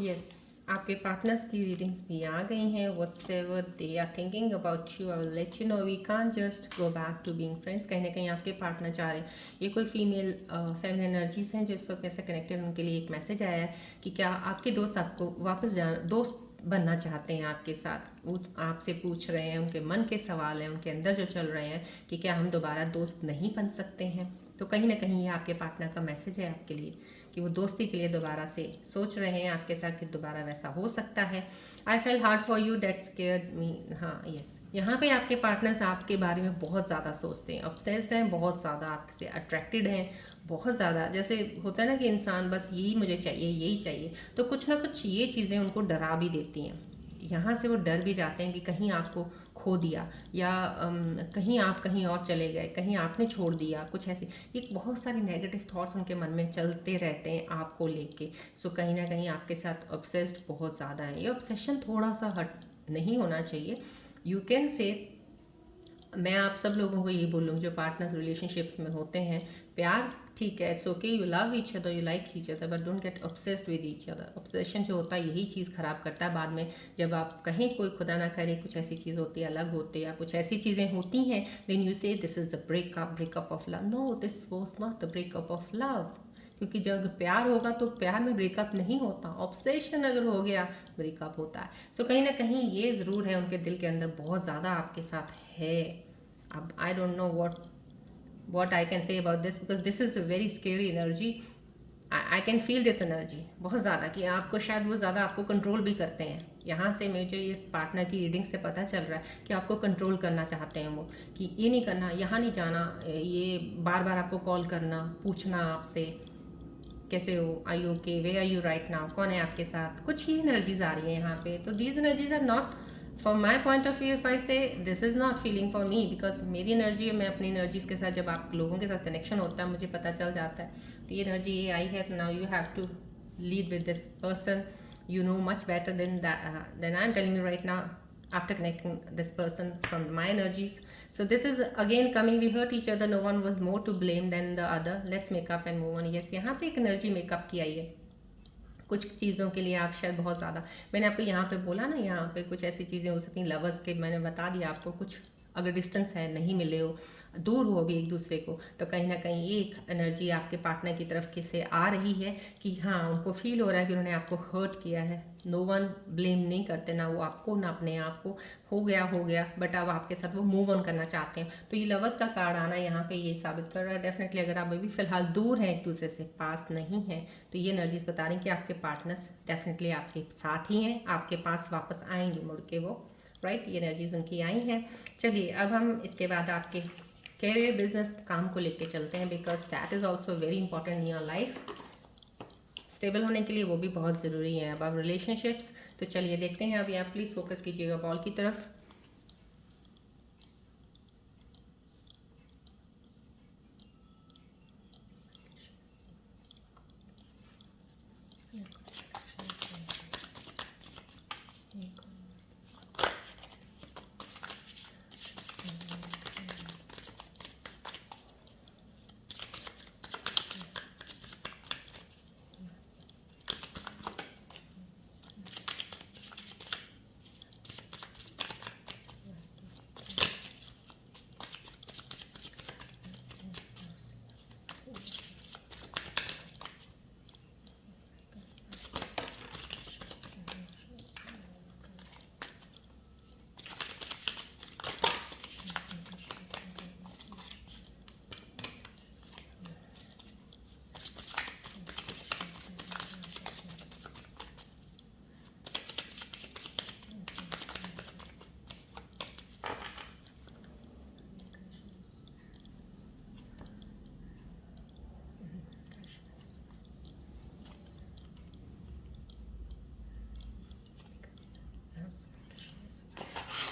Yes, आपके पार्टनर्स की रीडिंग्स भी आ गई हैं। Whatsoever they are thinking about you, I will let you know. We can't just go back to being friends. कहीं ना कहीं आपके पार्टनर चाह रहे हैं, ये कोई फीमेल फेमिनिन एनर्जीज हैं जो इस वक्त ऐसे कनेक्टेड, उनके लिए एक मैसेज आया है कि क्या आपके दोस्त आपको वापस दोस्त बनना चाहते हैं आपके साथ, वो आपसे पूछ रहे हैं, उनके मन के सवाल हैं उनके अंदर जो चल रहे हैं कि क्या हम दोबारा दोस्त नहीं बन सकते हैं। तो कहीं ना कहीं ये आपके पार्टनर का मैसेज है आपके लिए कि वो दोस्ती के लिए दोबारा से सोच रहे हैं आपके साथ कि दोबारा वैसा हो सकता है। I fell hard for you that scared me, हाँ यस, यहाँ पे आपके पार्टनर्स आपके बारे में बहुत ज़्यादा सोचते हैं, ऑब्सेस्ड हैं, बहुत ज़्यादा आपसे अट्रैक्टेड हैं, बहुत ज़्यादा। जैसे होता है ना कि इंसान बस यही मुझे चाहिए, यही चाहिए, तो कुछ ना कुछ ये चीज़ें उनको डरा भी देती हैं। यहाँ से वो डर भी जाते हैं कि कहीं आपको खो दिया, या कहीं आप कहीं और चले गए, कहीं आपने छोड़ दिया, कुछ ऐसे ये बहुत सारे नेगेटिव थॉट्स उनके मन में चलते रहते हैं आपको लेके। सो कहीं ना कहीं आपके साथ ऑब्सेस्ड बहुत ज़्यादा है। ये ऑब्सेशन थोड़ा सा हट नहीं होना चाहिए। यू कैन से, मैं आप सब लोगों को ये बोलूँगी जो पार्टनर्स रिलेशनशिप्स में होते हैं, प्यार ठीक है, it's okay, you love each other, you like each other, but don't get obsessed with each other. Obsession जो होता है यही चीज़ ख़राब करता है बाद में, जब आप कहीं कोई खुदा ना करे कुछ ऐसी चीज़ होती है, अलग होते या कुछ ऐसी चीज़ें होती हैं, then you say this is the breakup of love. No, this was not the breakup of love, क्योंकि जब प्यार होगा तो प्यार में ब्रेकअप नहीं होता, ऑब्सेशन अगर हो गया ब्रेकअप होता है। सो कहीं ना कहीं ये ज़रूर है उनके दिल के अंदर बहुत ज़्यादा आपके साथ है। अब I don't know what I can say about this, because this is a very scary energy. I can feel this energy बहुत ज़्यादा, कि आपको शायद वो ज़्यादा आपको कंट्रोल भी करते हैं। यहाँ से मुझे इस पार्टनर की रीडिंग से पता चल रहा है कि आपको कंट्रोल करना चाहते हैं वो, कि ये नहीं करना, यहाँ नहीं जाना, ये बार बार आपको कॉल करना, पूछना आपसे कैसे हो, I you okay, where are you right now, कौन है आपके साथ, कुछ ही एनर्जीज आ रही हैं यहाँ पे। तो these energies are not from my point of view, if I say this is not feeling for me, because मेरी एनर्जी है, मैं अपनी एनर्जीज के साथ, जब आप लोगों के साथ कनेक्शन होता है मुझे पता चल जाता है। तो ये एनर्जी ये आई है, now you have to lead with this person, you know much better than I am telling you right now. after connecting this person from my energies. So this is again coming, we hurt each other, no one was more to blame than the other, let's make up and move on. Yes, यहाँ पे एक एनर्जी मेकअप की आई है कुछ चीज़ों के लिए। आप शायद बहुत ज़्यादा, मैंने आपको यहाँ पे बोला ना, यहाँ पे कुछ ऐसी चीज़ें हो सकती लवर्स के, मैंने बता दिया आपको। कुछ अगर डिस्टेंस है, नहीं मिले हो, दूर हो अभी एक दूसरे को, तो कहीं ना कहीं एक एनर्जी आपके पार्टनर की तरफ से आ रही है कि हाँ, उनको फील हो रहा है कि उन्होंने आपको हर्ट किया है। नो वन ब्लेम नहीं करते, ना वो आपको ना अपने आप को। हो गया, बट अब आपके साथ वो मूव ऑन करना चाहते हैं। तो ये लवर्स का कार्ड आना यहाँ पे ये साबित कर रहा है डेफिनेटली, अगर आप अभी फिलहाल दूर हैं, एक दूसरे से पास नहीं है, तो ये एनर्जीज बता रही हैं कि आपके पार्टनर्स डेफिनेटली आपके साथ ही हैं, आपके पास वापस आएंगे मुड़ के वो, राइट। ये एनर्जीज उनकी आई हैं। चलिए अब हम इसके बाद आपके कैरियर, बिजनेस, काम को लेके चलते हैं, because that is also very important in your life. Stable होने के लिए वो भी बहुत ज़रूरी है। अब रिलेशनशिप्स, तो चलिए देखते हैं। अब यहाँ प्लीज़ फोकस कीजिएगा बॉल की तरफ।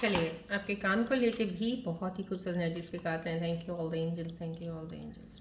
चलिए आपके काम को लेके भी बहुत ही खूबसूरत एनर्जीज के कार्ड्स हैं। Thank you all the angels, thank you all the angels.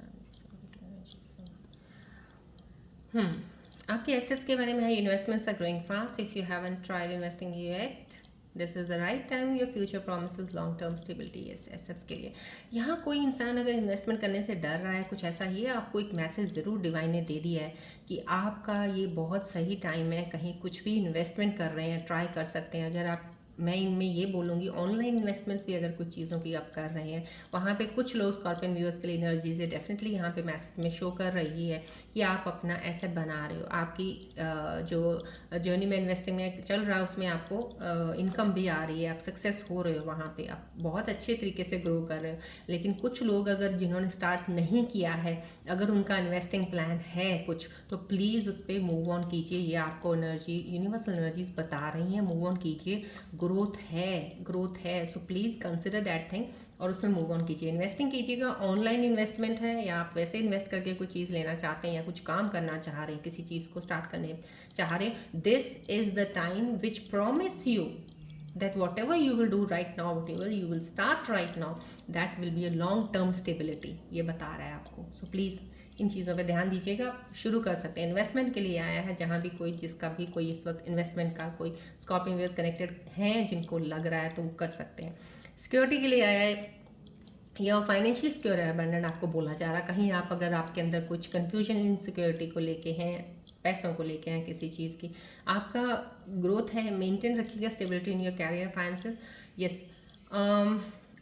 आपके एसेट्स के बारे में है, investments are growing fast. If you haven't tried investing yet, this is the right time. Your future promises long term stability. Yes, assets के लिए यहाँ कोई इंसान अगर इन्वेस्टमेंट करने से डर रहा है, कुछ ऐसा ही है, आपको एक मैसेज ज़रूर डिवाइन ने दे दिया है कि आपका ये बहुत सही टाइम है। कहीं कुछ भी इन्वेस्टमेंट कर रहे हैं, ट्राई कर सकते हैं। अगर आप, मैं इनमें ये बोलूँगी, ऑनलाइन इन्वेस्टमेंट्स भी अगर कुछ चीज़ों की आप कर रहे हैं, वहाँ पे कुछ लोग स्कॉर्पियन व्यूअर्स के लिए एनर्जी से डेफिनेटली यहाँ पे मैसेज में शो कर रही है कि आप अपना एसेट बना रहे हो। आपकी जो जर्नी में इन्वेस्टिंग में चल रहा है उसमें आपको इनकम भी आ रही है, आप सक्सेस हो रहे हो, वहाँ पे आप बहुत अच्छे तरीके से ग्रो कर रहे हो। लेकिन कुछ लोग अगर जिन्होंने स्टार्ट नहीं किया है, अगर उनका इन्वेस्टिंग प्लान है कुछ, तो प्लीज़ उस पर मूव ऑन कीजिए। ये आपको एनर्जी, यूनिवर्सल एनर्जीज बता रही हैं, मूव ऑन कीजिए। ग्रोथ है, so please consider that thing और उसमें मूव ऑन कीजिए। इन्वेस्टिंग कीजिएगा, ऑनलाइन इन्वेस्टमेंट है या आप वैसे इन्वेस्ट करके कुछ चीज़ लेना चाहते हैं या कुछ काम करना चाह रहे हैं, किसी चीज़ को स्टार्ट करने चाह रहे हैं, this is the time which promise you that whatever you will do right now, whatever you will start right now, that will be a long term stability, ये बता रहा है आपको। सो प्लीज़ इन चीज़ों पे ध्यान दीजिएगा। आप शुरू कर सकते हैं। इन्वेस्टमेंट के लिए आया है, जहाँ भी कोई, जिसका भी कोई इस वक्त इन्वेस्टमेंट का कोई स्कॉर्पियन व्यूअर्स कनेक्टेड हैं जिनको लग रहा है, तो वो कर सकते हैं। सिक्योरिटी के लिए आया है, या फाइनेंशियली सिक्योर है, अबंडेंट आपको बोला जा रहा है। कहीं आप, अगर आपके अंदर कुछ कन्फ्यूजन इनसिक्योरिटी को लेके हैं, पैसों को लेके हैं, किसी चीज़ की, आपका ग्रोथ है, मेंटेन रखिएगा stability in your career finances. Yes,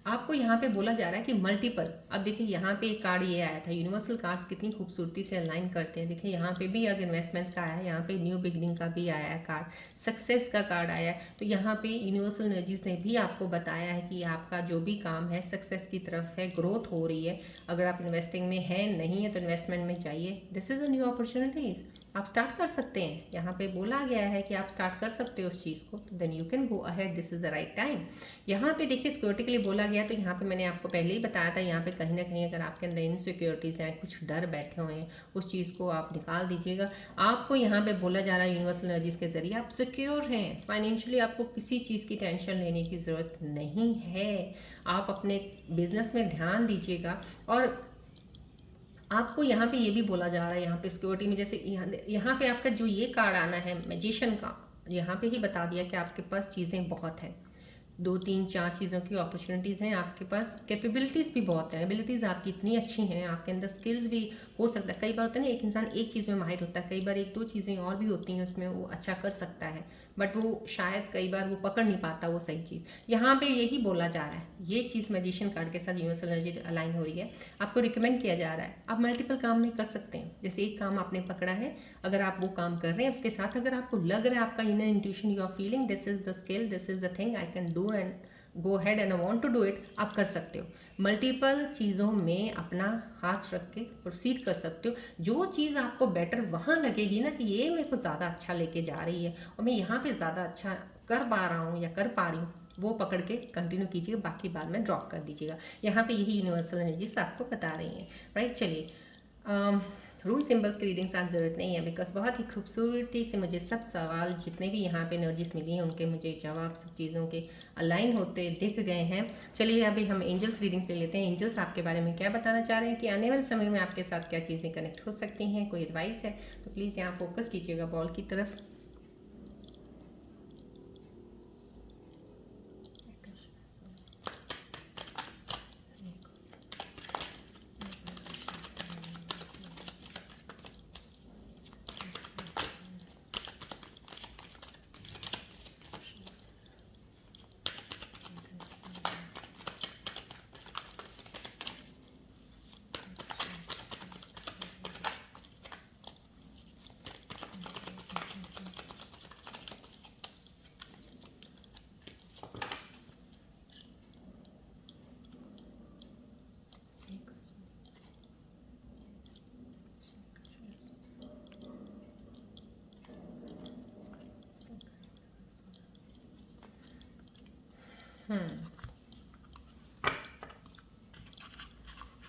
आपको यहाँ पे बोला जा रहा है कि मल्टीपल, अब देखिए यहाँ पे एक कार्ड ये आया था, यूनिवर्सल कार्ड्स कितनी खूबसूरती से अलाइन करते हैं। देखिए यहाँ पे भी अगर इन्वेस्टमेंट्स का आया है, यहाँ पे न्यू बिगनिंग का भी आया है कार्ड, सक्सेस का कार्ड आया है। तो यहाँ पे यूनिवर्सल एनर्जीज ने भी आपको बताया है कि आपका जो भी काम है सक्सेस की तरफ है, ग्रोथ हो रही है। अगर आप इन्वेस्टिंग में है, नहीं है, तो इन्वेस्टमेंट में जाइए। This is a new opportunities, आप स्टार्ट कर सकते हैं। यहाँ पे बोला गया है कि आप स्टार्ट कर सकते हो उस चीज़ को, then you can go ahead, this is the right time. यहाँ पे देखिए सिक्योरिटी के लिए बोला गया, तो यहाँ पे मैंने आपको पहले ही बताया था, यहाँ पे कहीं ना कहीं अगर आपके अंदर इनसिक्योरिटीज़ हैं, कुछ डर बैठे हुए हैं, उस चीज़ को आप निकाल दीजिएगा। आपको यहाँ पे बोला जा रहा है यूनिवर्सल एनर्जीज के जरिए आप सिक्योर हैं फाइनेंशियली, आपको किसी चीज़ की टेंशन लेने की ज़रूरत नहीं है। आप अपने बिजनेस में ध्यान दीजिएगा। और आपको यहाँ पे ये भी बोला जा रहा है, यहाँ पे सिक्योरिटी में, जैसे यहाँ पे आपका जो ये कार्ड आना है मैजिशियन का, यहाँ पे ही बता दिया कि आपके पास चीज़ें बहुत हैं, 2 3 4 चीज़ों की अपॉर्चुनिटीज़ हैं आपके पास, कैपेबिलिटीज़ भी बहुत हैं, एबिलिटीज़ आपकी इतनी अच्छी हैं, आपके अंदर स्किल्स भी हो सकता है। कई बार होता है ना एक इंसान एक चीज़ में माहिर होता है, कई बार 1 2 चीज़ें और भी होती हैं उसमें वो अच्छा कर सकता है, बट वो शायद कई बार वो पकड़ नहीं पाता वो सही चीज़। यहाँ पे यही बोला जा रहा है, ये चीज़ मैजिशियन कार्ड के साथ यूनिवर्सल एनर्जी अलाइन हो रही है, आपको रिकमेंड किया जा रहा है आप मल्टीपल काम नहीं कर सकते हैं। जैसे एक काम आपने पकड़ा है, अगर आप वो काम कर रहे हैं उसके साथ अगर आपको लग रहा है, आपका inner intuition, you are feeling this is the skill, this is the thing I can do and go head and I want to do it, आप कर सकते हो। मल्टीपल चीज़ों में अपना हाथ रख के प्रोसीड कर सकते हो। जो चीज़ आपको बेटर वहाँ लगेगी ना कि ये मेरे को ज़्यादा अच्छा लेके जा रही है और मैं यहाँ पे ज़्यादा अच्छा कर पा रहा हूँ या कर पा रही हूँ, वो पकड़ के कंटिन्यू कीजिएगा, बाकी बाद में ड्रॉप कर दीजिएगा। यहाँ पे यही यूनिवर्सल एनर्जीज आपको बता रही हैं, राइट। चलिए, रूल सिंबल्स की रीडिंग्स आज ज़रूरत नहीं है, बिकॉज बहुत ही खूबसूरती से मुझे सब सवाल जितने भी यहाँ पे एनर्जीज मिली हैं उनके मुझे जवाब सब चीज़ों के अलाइन होते दिख गए हैं। चलिए अभी हम एंजल्स रीडिंग्स ले लेते हैं। एंजल्स आपके बारे में क्या बताना चाह रहे हैं कि आने वाले समय में आपके साथ क्या चीज़ें कनेक्ट हो सकती हैं, कोई एडवाइस है तो प्लीज़ यहाँ फोकस कीजिएगा बॉल की तरफ।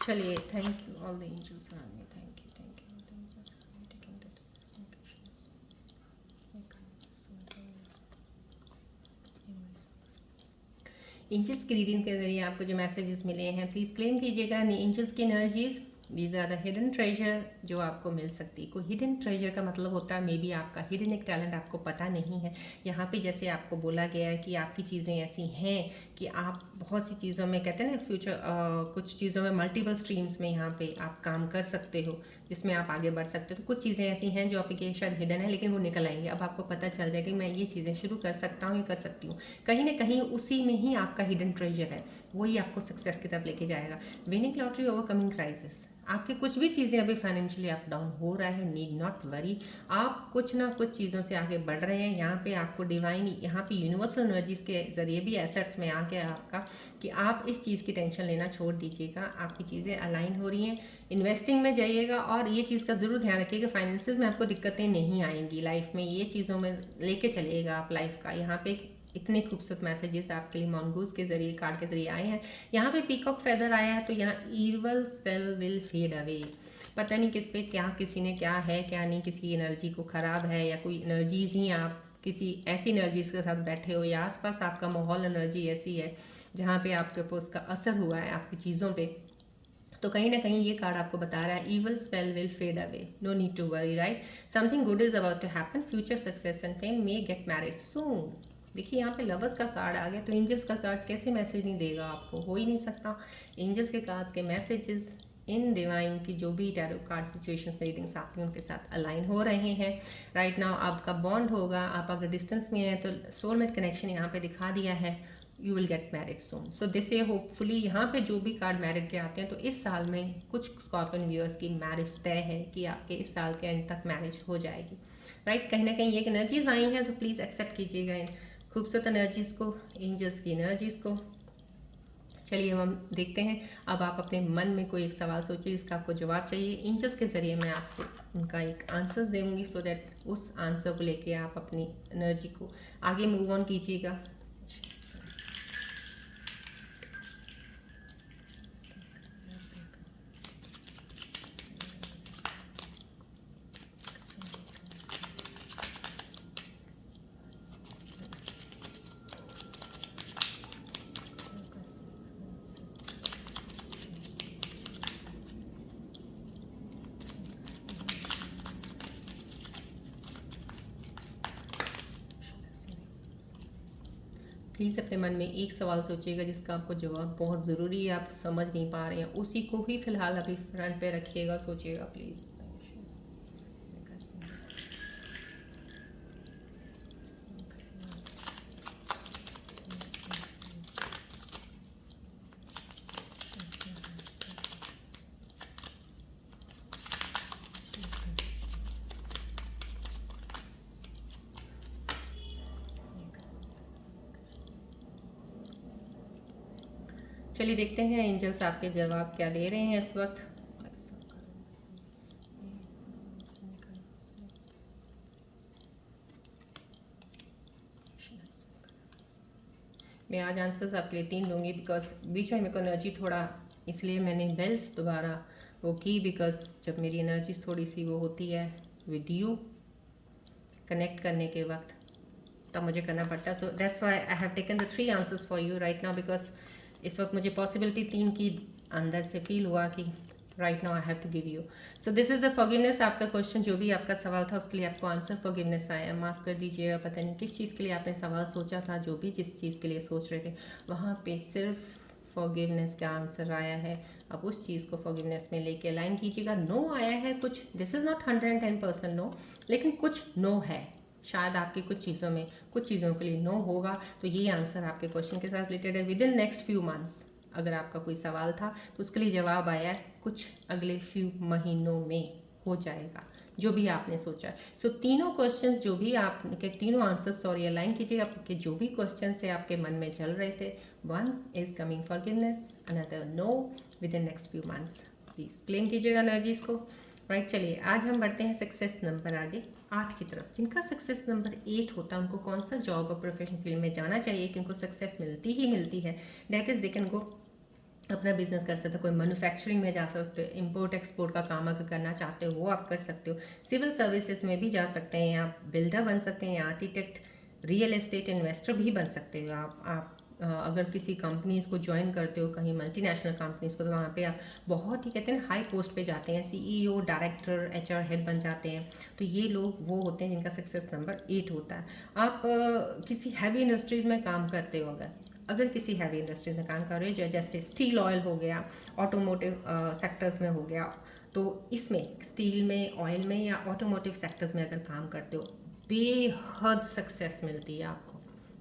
चलिए, thank you all the angels around me, thank you all the angels around me taking the discussions. Angels की रीडिंग के जरिए आपको जो मैसेजेस मिले हैं प्लीज़ क्लेम कीजिएगा। एंजल्स की energies, these are the hidden treasure जो आपको मिल सकती है। कोई हिडन ट्रेजर का मतलब होता है मे बी आपका हिडन एक टैलेंट आपको पता नहीं है। यहाँ पे जैसे आपको बोला गया है कि आपकी चीज़ें ऐसी हैं कि आप बहुत सी चीज़ों में कहते हैं ना फ्यूचर, कुछ चीज़ों में मल्टीपल स्ट्रीम्स में यहाँ पे आप काम कर सकते हो जिसमें आप आगे बढ़ सकते हो। तो कुछ चीज़ें ऐसी हैं जो आपके शायद हिडन है लेकिन वो निकल आएंगी। अब आपको पता चल जाएगा कि मैं ये चीज़ें शुरू कर सकता हूँ, ये कर सकती हूँ। कहीं ना कहीं उसी में ही आपका हिडन ट्रेजर है, वही आपको सक्सेस की तरफ लेके जाएगा। विनिंग लॉटरी, ओवरकमिंग क्राइसिस, आपकी कुछ भी चीज़ें अभी फाइनेंशियली अप डाउन हो रहा है, नीड नॉट वरी, आप कुछ ना कुछ चीज़ों से आगे बढ़ रहे हैं। यहाँ पे आपको डिवाइन, यहाँ पे यूनिवर्सल एनर्जीज के जरिए भी एसेट्स में आ गया आपका कि आप इस चीज़ की टेंशन लेना छोड़ दीजिएगा। आपकी चीज़ें अलाइन हो रही हैं, इन्वेस्टिंग में जाइएगा और ये चीज़ का ज़रूर ध्यान रखिएगा फाइनेंसिस में आपको दिक्कतें नहीं आएंगी लाइफ में। ये चीज़ों में लेके चलिएगा आप लाइफ का। यहाँ पे इतने खूबसूरत मैसेजेस आपके लिए मॉन्गूज के जरिए, कार्ड के जरिए आए हैं। यहाँ पे पीकॉक फेदर आया है तो यहाँ evil spell will fade away. पता नहीं किस पे क्या, किसी ने क्या है क्या नहीं, किसी की एनर्जी को ख़राब है या कोई एनर्जीज ही आप किसी ऐसी एनर्जीज के साथ बैठे हो या आसपास आपका माहौल एनर्जी ऐसी है जहाँ पे आपके ऊपर उसका असर हुआ है आपकी चीज़ों पे, तो कहीं ना कहीं ये कार्ड आपको बता रहा है evil spell will fade away, no need to worry, right. Something good is about to happen, future success and fame, may get married soon. देखिए यहाँ पे लवर्स का कार्ड आ गया तो एंजल्स का कार्ड कैसे मैसेज नहीं देगा आपको, हो ही नहीं सकता। एंजल्स के कार्ड्स के मैसेजेस इन डिवाइन की जो भी टैरो कार्ड सिचुएशंस में रीडिंग्स आती हैं उनके साथ अलाइन हो रहे हैं। राइट नाउ आपका बॉन्ड होगा, आप अगर डिस्टेंस में हैं तो सोलमेट कनेक्शन यहाँ पे दिखा दिया है, you will get married soon. So this ये होपफुली यहाँ पे जो भी कार्ड मैरिड के आते हैं तो इस साल में कुछ स्कॉर्पियन व्यूअर्स की मैरिज तय है कि आपके इस साल के एंड तक मैरिज हो जाएगी, राइट। कहीं ना कहीं एक एनर्जीज आई हैं तो प्लीज़ एक्सेप्ट कीजिएगा इन खूबसूरत एनर्जीज़ को, एंजल्स की एनर्जीज़ को। चलिए हम देखते हैं, अब आप अपने मन में कोई एक सवाल सोचिए जिसका आपको जवाब चाहिए, एंजल्स के ज़रिए मैं आपको उनका एक आंसर्स दूंगी सो दैट उस आंसर को लेके आप अपनी एनर्जी को आगे मूव ऑन कीजिएगा। प्लीज़ अपने मन में एक सवाल सोचिएगा जिसका आपको जवाब बहुत ज़रूरी है, आप समझ नहीं पा रहे हैं, उसी को ही फ़िलहाल अभी फ्रंट पे रखिएगा, सोचिएगा प्लीज़। चलिए देखते हैं एंजल्स आपके जवाब क्या दे रहे हैं इस वक्त। मैं आज आंसर्स आपके लिए 3 लूँगी बिकॉज बीच में मेरे को एनर्जी थोड़ा, इसलिए मैंने बेल्स दोबारा वो की, बिकॉज जब मेरी एनर्जी थोड़ी सी वो होती है विद यू कनेक्ट करने के वक्त, तब मुझे करना पड़ता है। So that's why I have taken the 3 answers for you right now, because इस वक्त मुझे पॉसिबिलिटी 3 की अंदर से फील हुआ कि right now I have to give you. So this is the forgiveness. आपका क्वेश्चन जो भी आपका सवाल था उसके लिए आपको आंसर फॉरगिवनेस आया। माफ़ कर दीजिएगा, पता नहीं किस चीज़ के लिए आपने सवाल सोचा था, जो भी जिस चीज़ के लिए सोच रहे थे वहाँ पे सिर्फ फॉरगिवनेस का आंसर आया है। अब उस चीज़ को फॉरगिवनेस में लेके अलाइन कीजिएगा। नो आया है कुछ, दिस इज़ नॉट 110% नो, लेकिन कुछ नो है शायद आपकी कुछ चीज़ों में, कुछ चीज़ों के लिए नो होगा। तो ये आंसर आपके क्वेश्चन के साथ रिलेटेड है। With in next few months अगर आपका कोई सवाल था तो उसके लिए जवाब आया है कुछ अगले फ्यू महीनों में हो जाएगा जो भी आपने सोचा है। सो तीनों क्वेश्चंस जो भी आपके, तीनों आंसर्स सॉरी अलाइन कीजिएगा। आपके जो भी क्वेश्चन थे आपके मन में चल रहे थे, one is coming forgiveness, another know with in next few months. Please claim कीजिएगा एनर्जीज को। राइट, चलिए आज हम बढ़ते हैं सक्सेस नंबर आगे 8 की तरफ। जिनका सक्सेस नंबर 8 होता है उनको कौन सा जॉब और प्रोफेशनल फील्ड में जाना चाहिए कि उनको सक्सेस मिलती ही मिलती है। That is they can go अपना बिजनेस कर सकते हो, कोई मैन्युफैक्चरिंग में जा सकते हो, इंपोर्ट एक्सपोर्ट का काम अगर करना चाहते हो वो आप कर सकते हो, सिविल सर्विसेज में भी जा सकते हैं, आप बिल्डर बन सकते हैं, आर्किटेक्ट, रियल एस्टेट इन्वेस्टर भी बन सकते हो आप अगर किसी कंपनीज़ को ज्वाइन करते हो, कहीं मल्टीनेशनल कंपनीज़ को, तो वहाँ पे आप बहुत ही कहते हैं हाई पोस्ट पे जाते हैं, सीईओ, डायरेक्टर, एचआर हेड बन जाते हैं। तो ये लोग वो होते हैं जिनका सक्सेस नंबर 8 होता है। आप किसी हैवी इंडस्ट्रीज़ में काम करते हो, अगर किसी हैवी इंडस्ट्रीज में काम कर रहे हो जैसे स्टील ऑयल हो गया, ऑटोमोटिव सेक्टर्स में हो गया, तो इसमें स्टील में, ऑयल में या ऑटोमोटिव सेक्टर्स में अगर काम करते हो बेहद सक्सेस मिलती है आपको।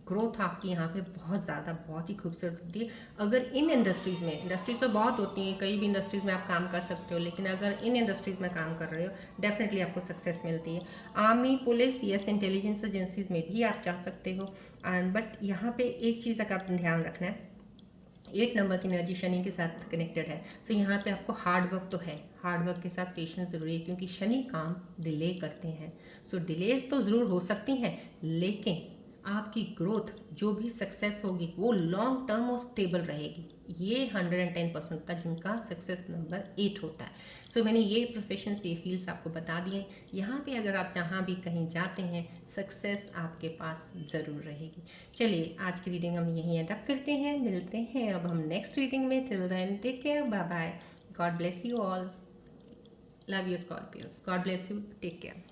ग्रोथ आपकी यहाँ पे बहुत ज़्यादा, बहुत ही खूबसूरत होती है। अगर इन इंडस्ट्रीज़ में, इंडस्ट्रीज तो बहुत होती हैं, कई भी इंडस्ट्रीज़ में आप काम कर सकते हो, लेकिन अगर इन इंडस्ट्रीज़ में काम कर रहे हो डेफिनेटली आपको सक्सेस मिलती है। Army, police, yes, intelligence agencies में भी आप जा सकते हो। एंड बट यहाँ पे एक चीज़ का आपने ध्यान रखना है, 8 नंबर की एनर्जी शनि के साथ कनेक्टेड है। सो यहाँ पे आपको हार्ड वर्क तो है, हार्ड वर्क के साथ पेशेंस ज़रूरी है, क्योंकि शनि काम डिले करते हैं। सो डिलेज तो ज़रूर हो सकती हैं, लेकिन आपकी ग्रोथ जो भी सक्सेस होगी वो लॉन्ग टर्म और स्टेबल रहेगी। ये 110% होता है जिनका सक्सेस नंबर 8 होता है। सो मैंने ये प्रोफेशंस, ये फील्ड्स आपको बता दिए। यहाँ पे अगर आप जहाँ भी कहीं जाते हैं सक्सेस आपके पास ज़रूर रहेगी। चलिए आज की रीडिंग हम यहीं एंड अप करते हैं, मिलते हैं अब हम नेक्स्ट रीडिंग में। Till then take care, bye bye, God bless you all, love you Scorpios, God bless you, take care.